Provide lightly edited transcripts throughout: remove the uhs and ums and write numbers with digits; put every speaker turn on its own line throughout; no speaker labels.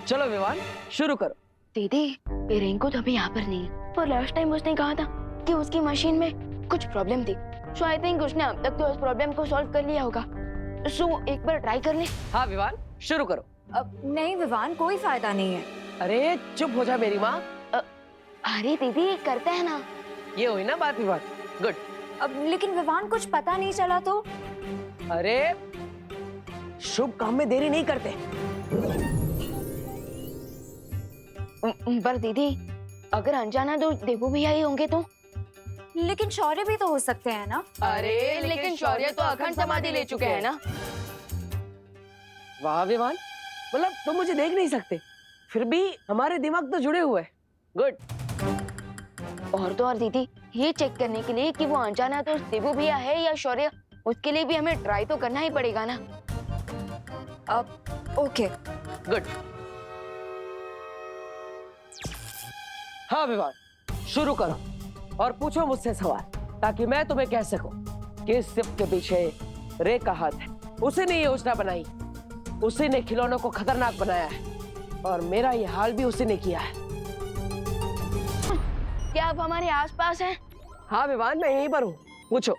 चलो विवान शुरू करो।
दीदी ये रिंकू तो अभी यहाँ पर नहीं है, पर लास्ट टाइम उसने कहा था कि उसकी मशीन में कुछ प्रॉब्लम थी। सो आई थिंक उसने अब तक तो उस प्रॉब्लम को सॉल्व कर लिया होगा। सो एक बार ट्राई कर ले।
हाँ विवान शुरू करो।
अब नहीं विवान, कोई फायदा नहीं है।
अरे चुप हो जा मेरी माँ।
अरे दीदी करते हैं ना।
ये हुई ना बात विवान। गुड।
अब लेकिन विवान कुछ पता नहीं चला तो?
अरे शुभ काम में देरी नहीं करते।
पर दीदी अगर अनजाना दोस्त देवू भैया ही होंगे तो?
लेकिन शौर्य भी तो हो सकते हैं ना।
अरे लेकिन शौर्य तो अखंड समाधि ले चुके हैं ना।
वाह विवान, मतलब तुम मुझे देख नहीं सकते, फिर भी हमारे दिमाग तो जुड़े हुए। गुड।
और तो और दीदी ये चेक करने के लिए कि वो अनजाना दोस्त देवू भैया है या शौर्य, उसके लिए भी हमें ट्राई तो करना ही पड़ेगा ना।
अब ओके
गुड। हाँ विवान शुरू करो और पूछो मुझसे सवाल, ताकि मैं तुम्हें कह सकूं कि इस सिर्फ के पीछे रे का हाथ है। उसी ने ये योजना बनाई, उसी ने खिलौनों को खतरनाक बनाया है, और मेरा ये हाल भी उसी ने किया है।
क्या आप हमारे आसपास हैं?
हाँ विवान मैं यहीं पर हूँ, पूछो।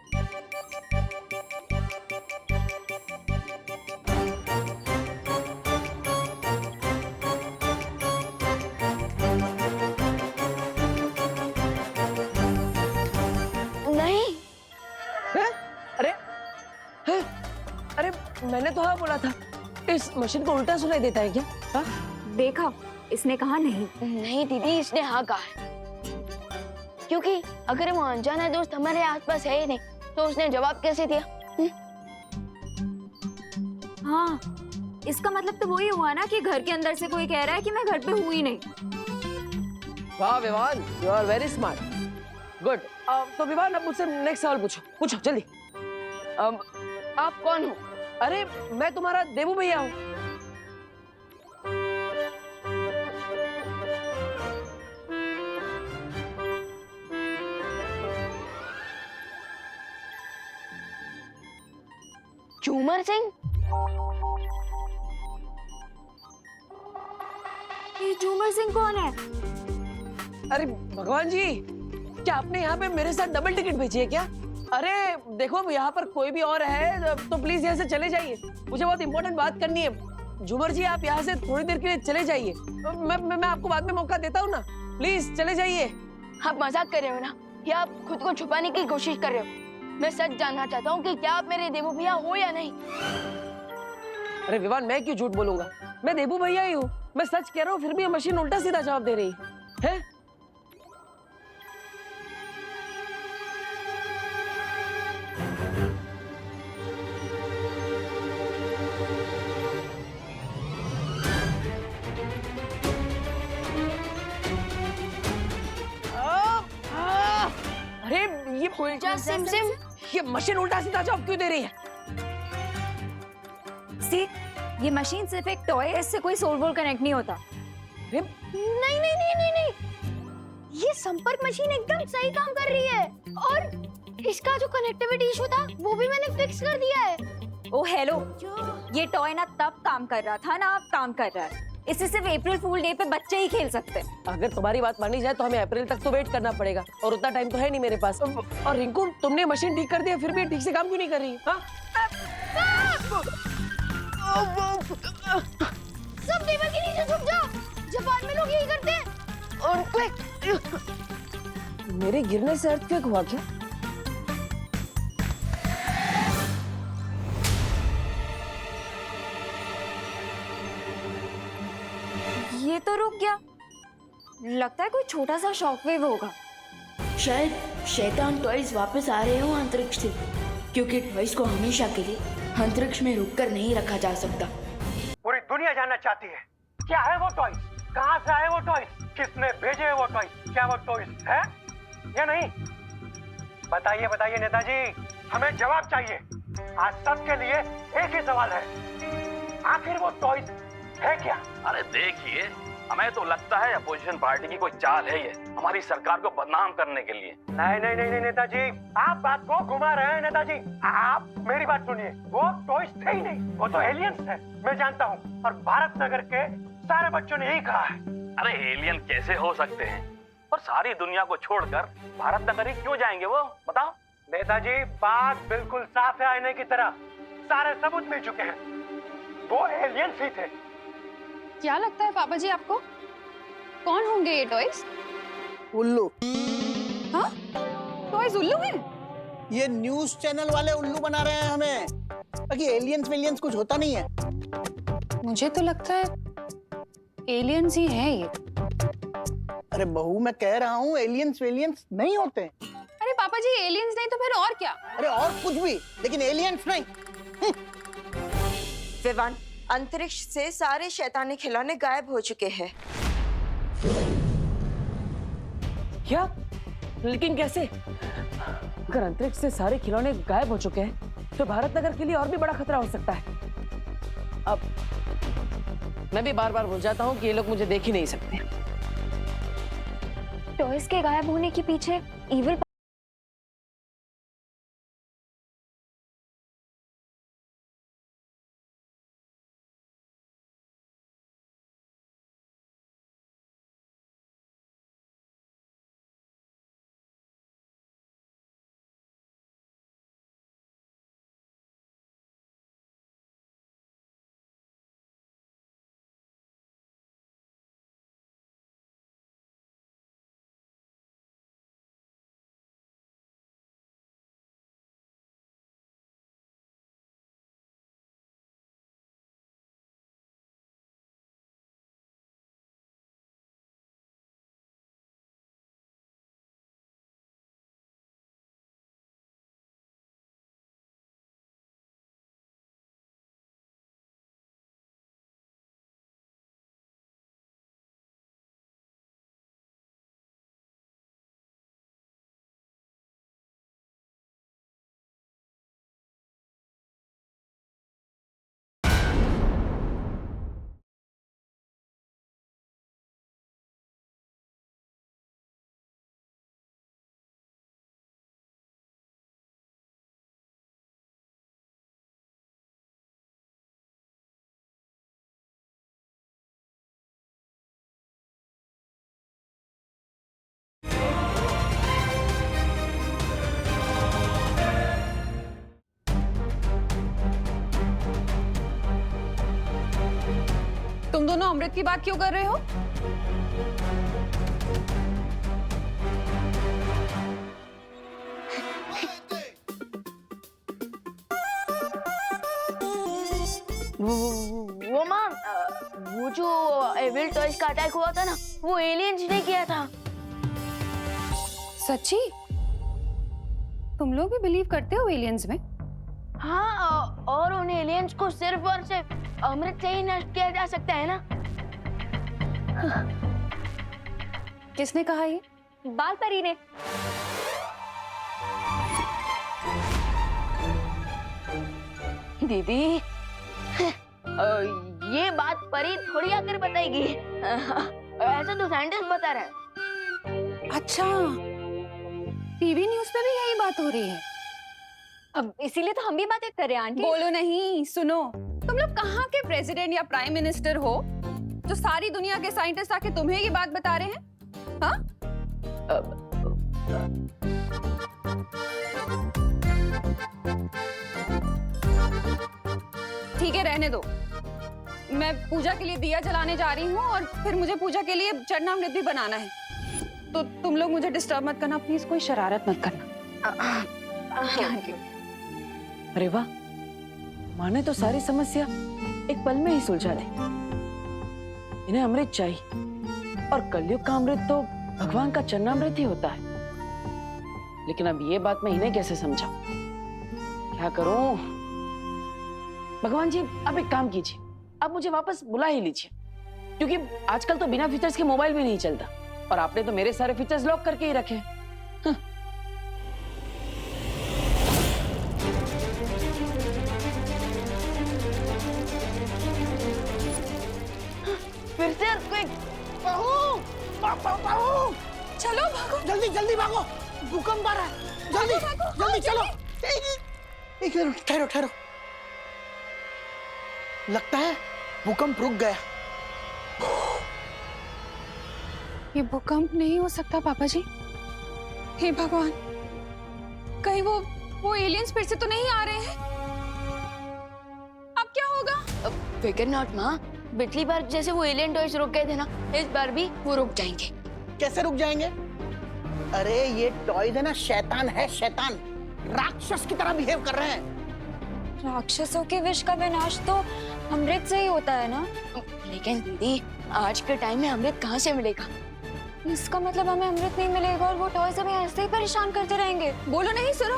नहीं।
है? अरे है? अरे मैंने तो हाँ बोला था। इस मशीन को उल्टा सुनाई देता है क्या? हाँ?
देखा, इसने कहा नहीं।
नहीं दीदी इसने हाँ कहा है, क्योंकि अगर वो अनजाना दोस्त हमारे आसपास है ही नहीं तो उसने जवाब कैसे दिया?
हाँ, इसका मतलब तो वही हुआ ना कि घर के अंदर से कोई कह रहा है कि मैं घर पे हूँ ही नहीं।
वाह Vivaan, you are very smart. Good. तो विवान अब मुझसे नेक्स्ट सवाल पूछो, पूछो जल्दी।
आप कौन हो?
अरे मैं तुम्हारा देवू भैया हूँ।
झूमर सिंह?
ये झूमर सिंह कौन है?
अरे भगवान जी, क्या आपने यहाँ पे मेरे साथ डबल टिकट भेजी है क्या? अरे देखो यहाँ पर कोई भी और है तो प्लीज यहाँ से चले जाइए, मुझे बहुत इंपॉर्टेंट बात करनी है। झूमर जी आप यहाँ से थोड़ी देर के लिए चले जाइए, मैं आपको बाद में मौका देता हूँ ना, प्लीज चले जाइए।
आप मजाक कर रहे हो ना, या आप खुद को छुपाने की कोशिश कर रहे हो? मैं सच जानना चाहता हूँ कि क्या आप मेरे देवू भैया हो या नहीं।
अरे विवान मैं क्यों झूठ बोलूंगा, मैं देवू भैया ही हूँ। मैं सच कह रहा हूँ, फिर भी मशीन उल्टा सीधा जवाब दे रही है। अरे ये
खुलजा सिम सिम,
ये मशीन उल्टा सीधा जवाब क्यों दे रही है?
सी, ये मशीन सिर्फ एक टॉय है, इससे कोई सोल वोल कनेक्ट नहीं होता।
अरे
नहीं नहीं नहीं नहीं नहीं, ये संपर्क मशीन एकदम सही काम कर रही है, और इसका जो कनेक्टिविटी इशू था वो भी मैंने फिक्स कर दिया है।
ओ हेलो, ये टॉय ना तब काम कर रहा था ना अब काम कर रहा है। इसे सिर्फ अप्रैल फूल डे पे बच्चे ही खेल सकते हैं।
अगर तुम्हारी बात मानी जाए तो हमें अप्रैल तक तो वेट करना पड़ेगा, और उतना टाइम तो है नहीं मेरे पास। और रिंकू तुमने मशीन ठीक कर दिया, फिर भी ठीक से काम क्यों नहीं कर रही? हाँ?
सब टेबल के नीचे छुप जाओ, जापान में लोग यही करते हैं।
मेरे गिरने से अर्थक्वेक हुआ क्या?
ये तो रुक गया, लगता है कोई छोटा सा शॉकवेव होगा।
शायद शैतान टॉयज वापस आ रहे हो अंतरिक्ष से, क्योंकि टॉयज को हमेशा के लिए अंतरिक्ष में रुककर नहीं रखा जा सकता।
पूरी दुनिया जानना चाहती है क्या है वो टॉयज, कहाँ से आए वो टॉयज, किसने भेजे वो टॉयज, क्या वो टॉयज है या नहीं? बताइए बताइए नेताजी, हमें जवाब चाहिए। आज सबके लिए एक ही सवाल है, आखिर वो टॉयज है क्या?
अरे देखिए, हमें तो लगता है अपोजिशन पार्टी की कोई चाल है ये, हमारी सरकार को बदनाम करने के लिए।
नहीं नहीं नहीं नहीं नेताजी, आप बात को घुमा रहे हैं नेताजी। आप मेरी बात सुनिए, वो टॉयज थे ही नहीं, वो तो एलियंस है, मैं जानता हूँ। और भारत नगर के सारे बच्चों ने यही कहा है।
अरे एलियन कैसे हो सकते हैं? और सारी दुनिया को छोड़कर भारत नगर ही क्यों जाएंगे वो, बताओ?
नेताजी, बात बिल्कुल साफ है आईने की तरह। सारे सबूत मिल चुके हैं, वो एलियंस ही थे।
क्या लगता है पापा जी आपको, कौन होंगे ये टॉयज?
उल्लू।
हाँ, टॉयज उल्लू हैं?
ये न्यूज चैनल वाले उल्लू बना रहे हैं हमें, बाकी एलियंस वेलियंस कुछ होता नहीं है।
मुझे तो लगता है एलियंस ही हैं ये।
अरे बहू, मैं कह रहा हूँ एलियंस वेलियंस नहीं होते।
अरे पापा जी, एलियंस नहीं तो फिर और क्या?
अरे और कुछ भी, लेकिन एलियंस नहीं।
विवान, अंतरिक्ष से सारे शैतानी खिलौने गायब हो चुके हैं।
क्या? लेकिन कैसे? अगर अंतरिक्ष से सारे खिलौने गायब हो चुके हैं तो भारत नगर के लिए और भी बड़ा खतरा हो सकता है। अब मैं भी बार बार भूल जाता हूँ कि ये लोग मुझे देख ही नहीं सकते।
टॉयज के गायब होने के पीछे इविल
तुम दोनों अमृत की बात क्यों कर रहे हो?
वो माँ, वो जो एविल टॉयज का अटैक हुआ था ना, वो एलियंस ने किया था।
सच्ची? तुम लोग भी बिलीव करते हो एलियंस में?
हाँ, और उन एलियंस को सिर्फ और सिर्फ अमृत से ही नष्ट किया जा सकता है ना।
किसने कहा ये?
बाल परी ने।
दीदी, ये बात परी थोड़ी आकर बताएगी। ऐसा तो साइंटिस्ट बता रहा है।
अच्छा, टीवी न्यूज़ पे भी यही बात हो रही है।
अब इसीलिए तो हम भी बातें कर रहे हैं आंटी।
बोलो नहीं, सुनो। तुम लोग कहाँ के प्रेसिडेंट या प्राइम मिनिस्टर हो जो सारी दुनिया के साइंटिस्ट आके तुम्हें ये बात बता रहे हैं? हाँ? ठीक है, रहने दो। मैं पूजा के लिए दिया जलाने जा रही हूँ और फिर मुझे पूजा के लिए चरणामृत भी बनाना है। तो तुम लोग मुझे डिस्टर्ब मत करना प्लीज, कोई शरारत मत करना।
अरे वाह, माँ ने तो सारी समस्या एक पल में ही सुलझा दी। इन्हें अमृत चाहिए और कलयुग का अमृत तो भगवान का चरणामृत ही होता है। लेकिन अब ये बात मैं इन्हें कैसे समझाऊं? क्या करूं? भगवान जी, अब एक काम कीजिए, अब मुझे वापस बुला ही लीजिए, क्योंकि आजकल तो बिना फीचर्स के मोबाइल भी नहीं चलता और आपने तो मेरे सारे फीचर्स लॉक करके ही रखे हैं।
फिर से earthquake।
चलो भागो।
जल्दी जल्दी भागो, भूकंप आ रहा है। जल्दी जल्दी चलो। एक मिनट, ठहरो ठहरो। लगता है भूकंप रुक गया।
ये भूकंप नहीं हो सकता पापा जी। हे भगवान, कहीं वो एलियंस फिर से तो नहीं आ रहे हैं? अब क्या होगा?
फिकर नॉट माँ, पिछली बार जैसे वो एलियन टॉयज रुक गए थे ना, इस बार भी वो रुक जाएंगे।
कैसे रुक जाएंगे? अरे ये टॉयज है ना, शैतान है, शैतान राक्षस की तरह बिहेव कर रहे हैं।
राक्षसों के विष का विनाश तो अमृत से ही होता है ना।
लेकिन दीदी, आज के टाइम में अमृत कहाँ से मिलेगा?
इसका मतलब हमें अमृत नहीं मिलेगा और वो टॉयज हमें ऐसे ही परेशान करते रहेंगे।
बोलो नहीं, सुनो,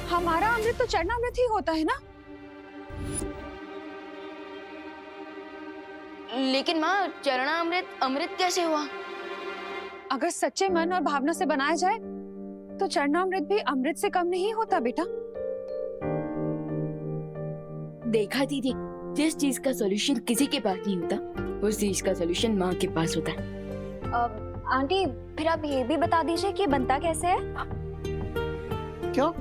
हमारा अमृत तो चरणामृत ही होता है ना।
लेकिन माँ, चरणामृत अमृत कैसे हुआ?
अगर सच्चे मन और भावना से बनाया जाए तो चरणामृत भी अमृत से कम नहीं होता बेटा।
देखा दीदी, जिस चीज का सॉल्यूशन किसी के पास नहीं होता, उस चीज का सॉल्यूशन माँ के पास होता है।
आंटी, फिर आप ये भी बता दीजिए कि बनता कैसे है?
क्यों?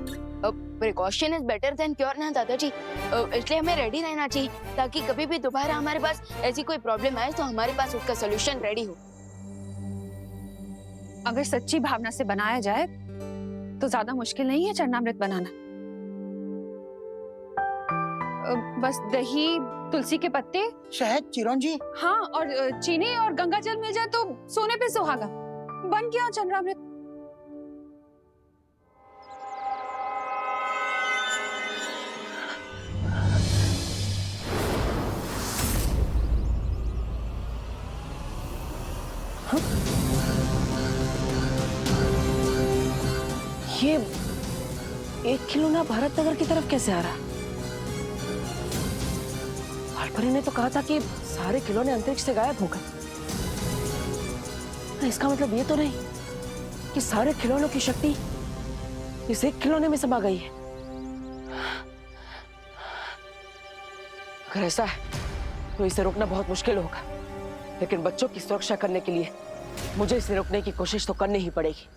Precaution is better than cure ना दादाजी। इसलिए हमें रेडी रहना चाहिए, ताकि कभी भी दोबारा हमारे पास ऐसी कोई प्रॉब्लम आए तो हमारे पास उसका सॉल्यूशन रेडी हो।
अगर सच्ची भावना से बनाया जाए तो ज्यादा मुश्किल नहीं है चरणामृत बनाना। बस दही, तुलसी के पत्ते,
शहद, चिरौंजी।
हाँ, और चीनी और गंगा जल मिल जाए तो सोने पे सुहागा, बन गया चरणामृत।
ये एक खिलौना भारत नगर की तरफ कैसे आ रहा? वालपरी ने तो कहा था कि सारे खिलौने अंतरिक्ष से गायब हो गए। इसका मतलब ये तो नहीं कि सारे खिलौनों की शक्ति इस एक खिलौने में समा गई है। अगर ऐसा है तो इसे रोकना बहुत मुश्किल होगा, लेकिन बच्चों की सुरक्षा करने के लिए मुझे इसे रोकने की कोशिश तो करनी ही पड़ेगी।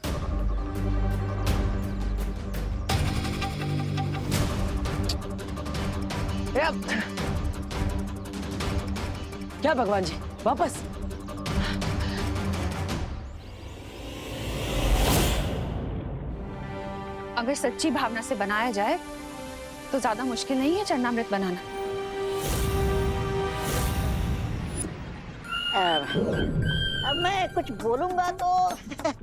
क्या भगवान जी, वापस?
अगर सच्ची भावना से बनाया जाए तो ज्यादा मुश्किल नहीं है चरणामृत बनाना।
अब मैं कुछ बोलूंगा तो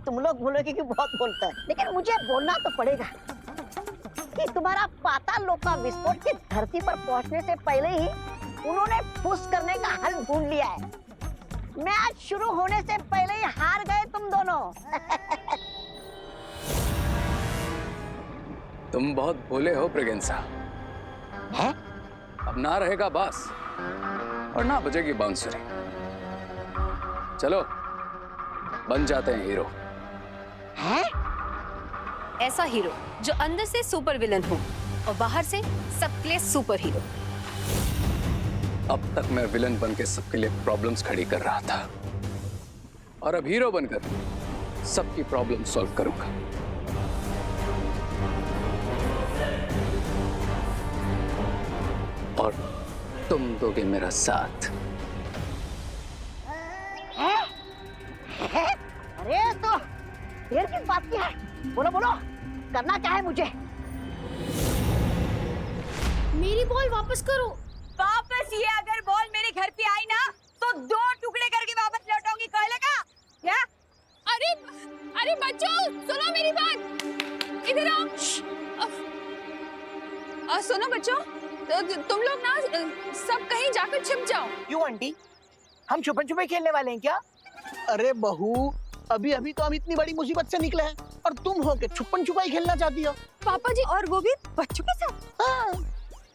तुम लोग बोलोगे कि बहुत बोलता है, लेकिन मुझे बोलना तो पड़ेगा कि तुम्हारा पाताल लोक का विस्फोट की धरती पर पहुंचने से पहले ही उन्होंने फुस करने का हल ढूंढ लिया है। मैच शुरू होने से पहले ही हार गए तुम दोनों।
तुम बहुत भोले हो ब्रिगेंसा।
हैं?
अब ना रहेगा बास और ना बजेगी बांसुरी। चलो बन जाते हैं हीरो।
हैं?
ऐसा हीरो जो अंदर से सुपर विलन हो और बाहर से सबके लिए सुपर हीरो।
अब तक मैं विलन बन के सबके लिए प्रॉब्लम्स खड़ी कर रहा था, और अब हीरो बनकर सबकी प्रॉब्लम सॉल्व करूंगा। और तुम दोगे मेरा साथ।
अरे तो देर किस बात की है? बोलो बोलो, करना क्या है मुझे?
मेरी बॉल वापस करो।
वापस ये अगर बॉल मेरे घर पे आई ना तो 2 टुकड़े करके वापस लौटाऊंगी, कह लेगा क्या?
अरे बच्चों, सुनो मेरी बात, इधर आओ। सुनो बच्चों, तुम लोग ना सब कहीं जाकर छिप जाओ।
क्यों आंटी, हम छुपन छुपे खेलने वाले हैं क्या? अरे बहू, अभी अभी तो हम इतनी बड़ी मुसीबत से निकले हैं और तुम हो के छुपन छुपाई खेलना चाहती हो?
पापा जी, और वो भी बच्चों के साथ?
हाँ।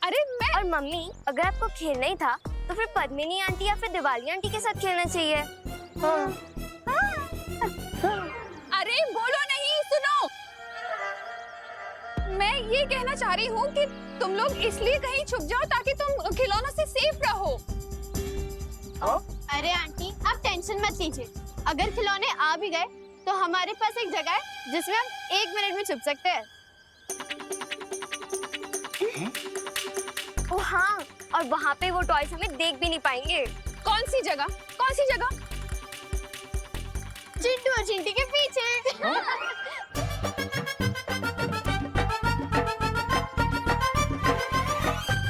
अरे मैं
और मम्मी, अगर आपको खेलना ही था तो फिर पद्मिनी आंटी या फिर दिवाली आंटी के साथ खेलना चाहिए।
अरे बोलो नहीं, सुनो, मैं ये कहना चाह रही हूँ कि तुम लोग इसलिए कहीं छुप जाओ ताकि तुम खिलौनों से सेफ रहो।
अरे आंटी, आप टेंशन मत लीजिए। अगर खिलौने आ भी गए तो हमारे पास एक जगह है जिसमें हम 1 मिनट में छुप सकते हैं। ओ हाँ, और वहाँ पे वो टॉयज हमें देख भी नहीं पाएंगे।
कौन सी जगह? कौन सी जगह?
चिंटू और चिंटी के पीछे।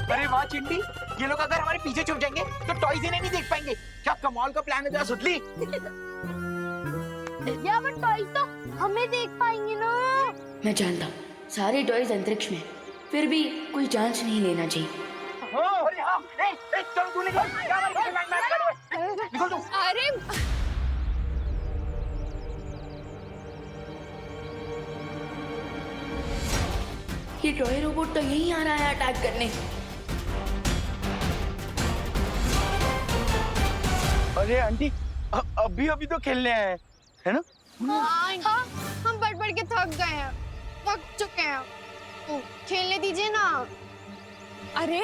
अरे वाह चिंटी, ये लोग अगर हमारे पीछे छुप जाएंगे तो टॉयज इन्हें नहीं देख पाएंगे। क्या कमाल का प्लान है तेरा सुतली।
या वो टॉयज तो हमें देख पाएंगे ना।
मैं जानता हूँ सारे टॉयज अंतरिक्ष में, फिर भी कोई चांस नहीं लेना चाहिए।
अरे हाँ, चलो तू निकल, क्या हमारे पीछे लाइन में खड़े हुए? निकल तू।
अरे
ये टॉय रोबोट तो यहीं आ रहा है अटैक करने।
अरे आंटी, अभी तो खेलने आए हैं, है ना?
हाँ, हम बढ़ बढ़ के थक गए हैं, थक चुके हैं। तो खेलने दीजिए ना।
अरे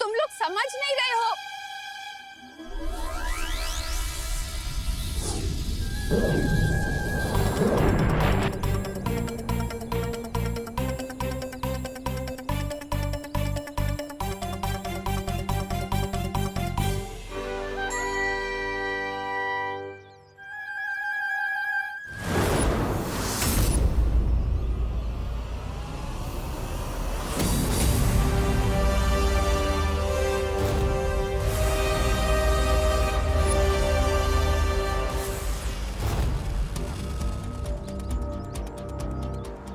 तुम लोग समझ नहीं रहे हो।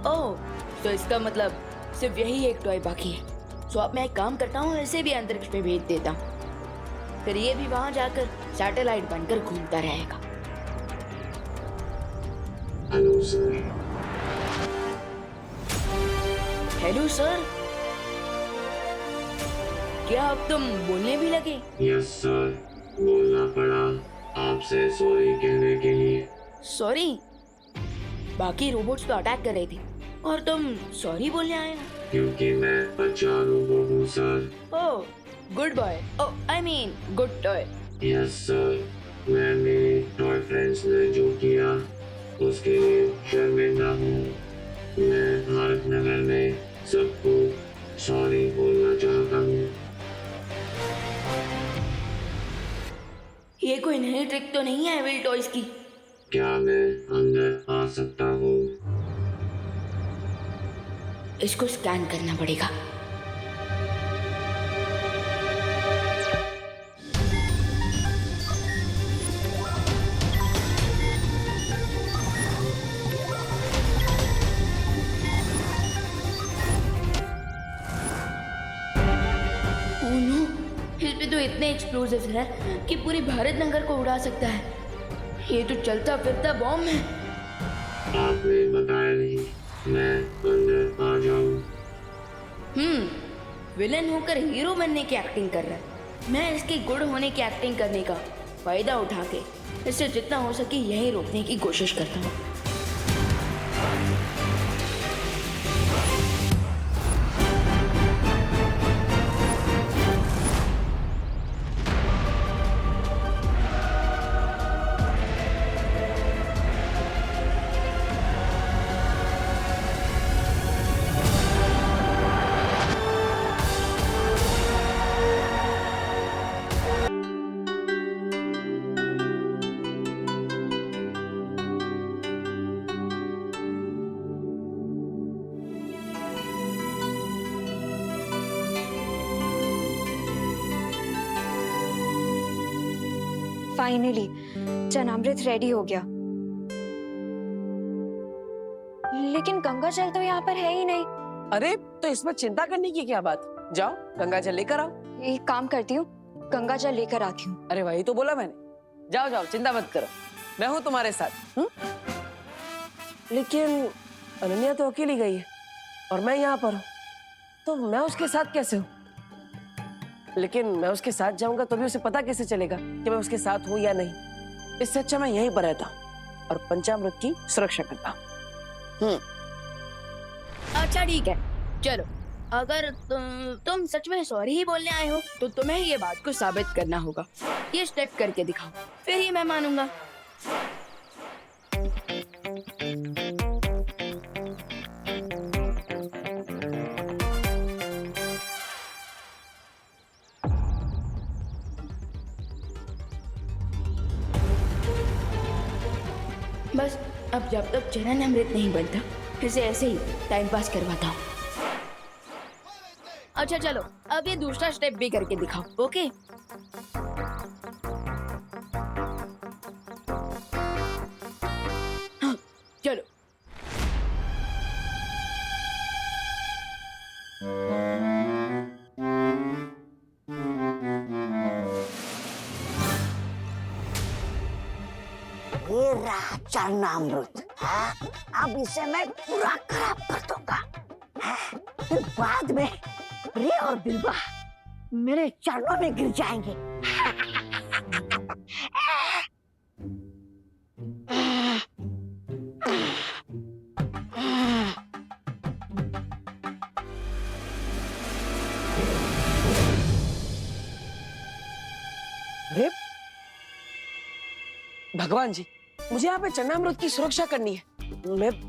ओह, तो इसका मतलब सिर्फ यही एक टॉय बाकी है। सो अब मैं एक काम करता हूँ, इसे भी अंतरिक्ष में भेज देता हूँ, फिर ये भी वहां जाकर सैटेलाइट बनकर घूमता रहेगा।
Hello sir.
हेलो सर, क्या अब तुम बोलने भी लगे?
यस सर, बोलना पड़ा आपसे सॉरी कहने के लिए।
सॉरी? बाकी रोबोट्स तो अटैक कर रहे थे और तुम सॉरी बोलने आए हो?
क्योंकि मैं अच्छा रोबोट हूँ sir.
Oh, good boy. Oh, I mean good toy.
Yes sir, मैं मेरे टॉय फ्रेंड्स ने जो किया उसके लिए शर्मिंदा हूँ। मैं भारत नगर में सबको सॉरी बोलना चाहता हूँ।
ये कोई नई ट्रिक तो नहीं है एविल टॉयज की?
क्या मैं अंदर आ सकता हूँ?
इसको स्कैन करना पड़ेगा। ओह नो, इस पे तो इतने एक्सप्लोजिव्स हैं कि पूरी भारत नगर को उड़ा सकता है। ये तो चलता फिरता बॉम्ब है।
आपने बताया नहीं, मैं अंदर आ जाऊं?
विलन होकर हीरो बनने की एक्टिंग कर रहा है। मैं इसके गुड होने की एक्टिंग करने का फायदा उठा के इसे जितना हो सके यहीं रोकने की कोशिश करता हूँ।
फाइनली चनामृत रेडी हो गया, लेकिन गंगा जल तो यहाँ पर है ही नहीं।
अरे तो इसमें चिंता करने की क्या बात, जाओ गंगा जल लेकर आओ।
एक काम करती हूँ, गंगा जल लेकर आती हूँ।
अरे वही तो बोला मैंने, जाओ जाओ चिंता मत करो, मैं हूँ तुम्हारे साथ। लेकिन अनन्या तो अकेली गई है और मैं यहाँ पर हूँ, तो मैं उसके साथ कैसे हूँ? लेकिन मैं उसके साथ जाऊंगा तो भी उसे पता कैसे चलेगा कि मैं उसके साथ हूँ या नहीं? इससे अच्छा मैं यहीं पर रहता हूँ और पंचामृत की सुरक्षा करता हूँ।
अच्छा ठीक है, चलो अगर तुम सच में सॉरी ही बोलने आए हो तो तुम्हें ये बात को साबित करना होगा। ये स्टेप करके दिखाओ, फिर ही मैं मानूंगा। बस अब जब तक चरण अमृत नहीं बनता इसे ऐसे ही टाइम पास करवाता हूँ। अच्छा चलो अब ये दूसरा स्टेप भी करके दिखाओ। ओके हाँ, चलो।
ये रहा चरणामृत। हाँ, अब इसे मैं पूरा खराब कर दूंगा। हाँ, फिर बाद में रे और बिल्वा मेरे चरणों में गिर जाएंगे।
अरे भगवान जी, मुझे यहाँ पे चरणामृत की सुरक्षा करनी है।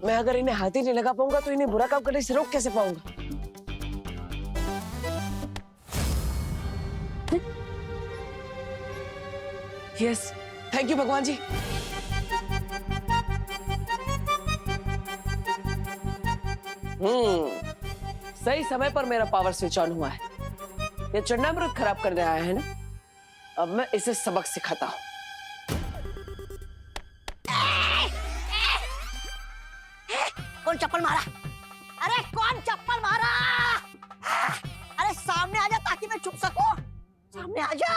मैं अगर इन्हें हाथ ही नहीं लगा पाऊंगा तो इन्हें बुरा काम करने से रोक कैसे पाऊंगा? यस, थैंक यू भगवान जी। सही समय पर मेरा पावर स्विच ऑन हुआ है। ये चरणामृत खराब करने आया है ना, अब मैं इसे सबक सिखाता हूँ।
कौन चप्पल मारा? अरे कौन चप्पल मारा? अरे सामने आजा ताकि मैं छुप सकूं। सामने आजा।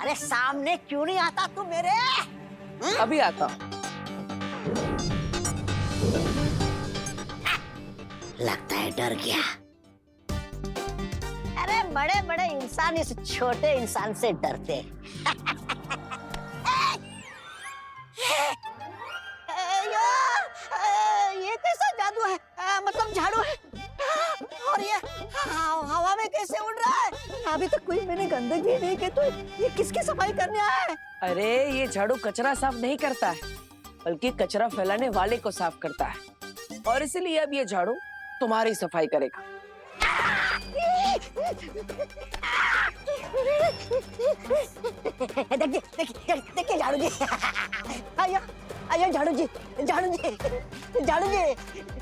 अरे सामने क्यों नहीं आता तू मेरे?
अभी आता हूँ।
लगता है डर गया। अरे बड़े बड़े इंसान इस छोटे इंसान से डरते हैं। ये कैसा जादू है? मतलब झाड़ू है और ये हवा में कैसे उड़ रहा है? अभी तक कोई मैंने गंदगी नहीं की, तो ये किसकी सफाई करने आया है?
अरे ये झाड़ू कचरा साफ नहीं करता है, बल्कि कचरा फैलाने वाले को साफ करता है, और इसलिए अब ये झाड़ू तुम्हारी सफाई करेगा।
देखिए झाड़ू जी। आइए आइए झाड़ू जी, झाड़ू जी, झाड़ू जी,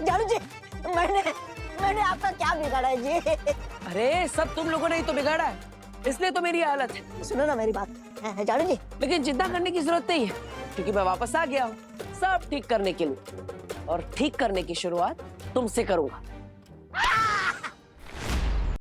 झाड़ू जी। मैंने आपका क्या बिगाड़ा है जी?
अरे सब तुम लोगों ने ही तो बिगाड़ा है, इसलिए तो मेरी हालत है।
सुनो ना मेरी बात झाड़ू जी।
लेकिन चिंता करने की जरूरत नहीं है, क्योंकि मैं वापस आ गया हूँ सब ठीक करने के लिए, और ठीक करने की शुरुआत तुमसे करूंगा।